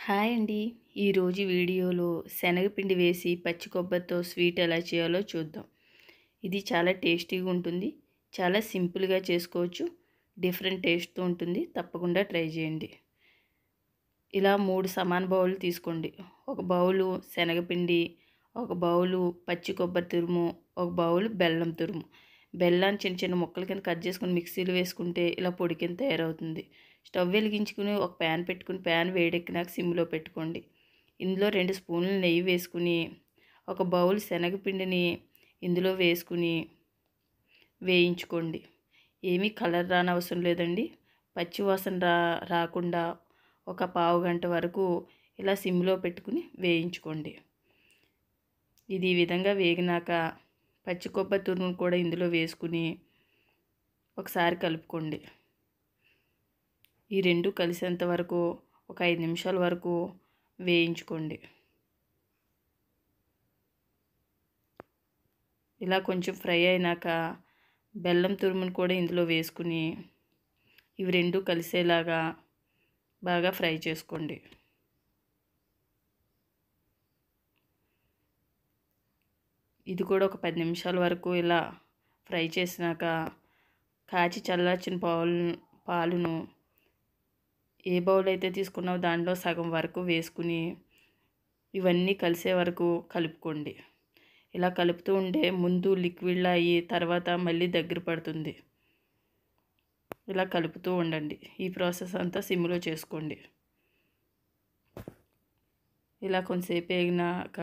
Hi అండి. ఈరోజు వీడియోలో శనగపిండి వేసి పచ్చి కొబ్బరితో స్వీట్ ఎలా చేయాలో చూద్దాం. ఇది చాలా టేస్టీగా ఉంటుంది. చాలా సింపుల్గా చేసుకోవచ్చు. డిఫరెంట్ టేస్ట్తో ఉంటుంది. తప్పకుండా ట్రై చేయండి. ఇలా 3 సమాన బౌల్ తీసుకోండి. ఒక బౌలు శనగపిండి, ఒక బౌలు పచ్చి కొబ్బరి తురుము, ఒక బౌలు బెల్లం తురుము. బెల్లాన్ని చిన్న చిన్న ముక్కల కింద కట్ చేసుకుని మిక్సీలో వేసుకుంటే ఇలా పొడి కింద తయారవుతుంది. స్టవ్ వెలిగించుకుని ఒక ప్యాన్ పెట్టుకుని ప్యాన్ వేడెక్కినాక సిమ్లో పెట్టుకోండి. ఇందులో 2 స్పూన్లు నెయ్యి వేసుకుని ఒక బౌల్ శనగపిండిని ఇందులో వేసుకుని వేయించుకోండి. ఏమీ కలర్ రానవసరం లేదండి. పచ్చి వాసన రాకుండా ఒక పావు గంట వరకు ఇలా సిమ్లో పెట్టుకుని వేయించుకోండి. ఇది ఈ విధంగా వేగినాక పచ్చి కొబ్బరి తురుమును కూడా ఇందులో వేసుకుని ఒకసారి కలుపుకోండి. ఈ రెండు కలిసేంత వరకు ఒక 5 నిమిషాల వరకు వేయించుకోండి. ఇలా కొంచెం ఫ్రై అయినాక బెల్లం తురుమును కూడా ఇందులో వేసుకుని ఇవి రెండు కలిసేలాగా బాగా ఫ్రై చేసుకోండి. ఇది కూడా ఒక 10 నిమిషాల వరకు ఇలా ఫ్రై చేసినాక కాచి చల్లార్చిన పాలును ఏ బౌల్ అయితే తీసుకున్నావో దాంట్లో సగం వరకు వేసుకుని ఇవన్నీ కలిసే వరకు కలుపుకోండి. ఇలా కలుపుతూ ఉంటే ముందు లిక్విడ్లా అయ్యి తర్వాత మళ్ళీ దగ్గర పడుతుంది. ఇలా కలుపుతూ ఉండండి. ఈ ప్రాసెస్ అంతా సిమ్లో చేసుకోండి. ఇలా కొంతసేపు వేగినాక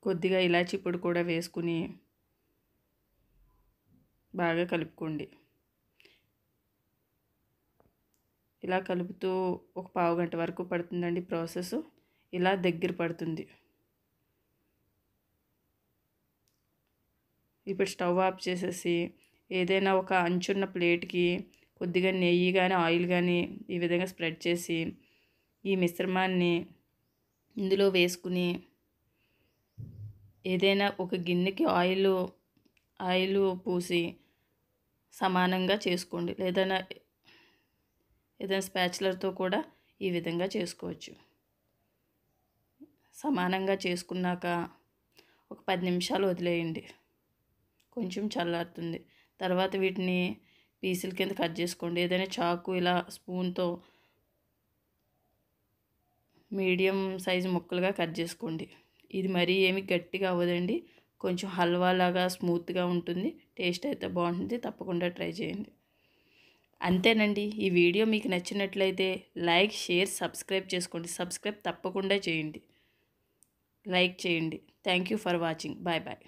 కొద్దిగా ఇలాచీ పొడి కూడా వేసుకుని బాగా కలుపుకోండి. ఇలా కలుపుతూ ఒక పావు గంట వరకు పడుతుందండి ప్రాసెస్. ఇలా దగ్గర పడుతుంది. ఇప్పుడు స్టవ్ ఆఫ్ చేసేసి ఏదైనా ఒక అంచున్న ప్లేట్కి కొద్దిగా నెయ్యి కానీ ఆయిల్ కానీ ఈ విధంగా స్ప్రెడ్ చేసి ఈ మిశ్రమాన్ని ఇందులో వేసుకుని ఏదైనా ఒక గిన్నెకి ఆయిల్ పూసి సమానంగా చేసుకోండి. ఏదైనా స్పాచులర్తో కూడా ఈ విధంగా చేసుకోవచ్చు. సమానంగా చేసుకున్నాక ఒక 10 నిమిషాలు వదిలేయండి. కొంచెం చల్లారుతుంది. తర్వాత వీటిని పీసుల కింద కట్ చేసుకోండి. ఏదైనా చాకు ఇలా స్పూన్తో మీడియం సైజు ముక్కలుగా కట్ చేసుకోండి. ఇది మరీ ఏమి గట్టిగా అవ్వదండి. కొంచెం హల్వాలాగా స్మూత్గా ఉంటుంది. టేస్ట్ అయితే బాగుంటుంది. తప్పకుండా ట్రై చేయండి. అంతేనండి. ఈ వీడియో మీకు నచ్చినట్లయితే లైక్, షేర్, సబ్స్క్రైబ్ చేసుకోండి. సబ్స్క్రైబ్ తప్పకుండా చేయండి. లైక్ చేయండి. Thank you for watching. Bye bye.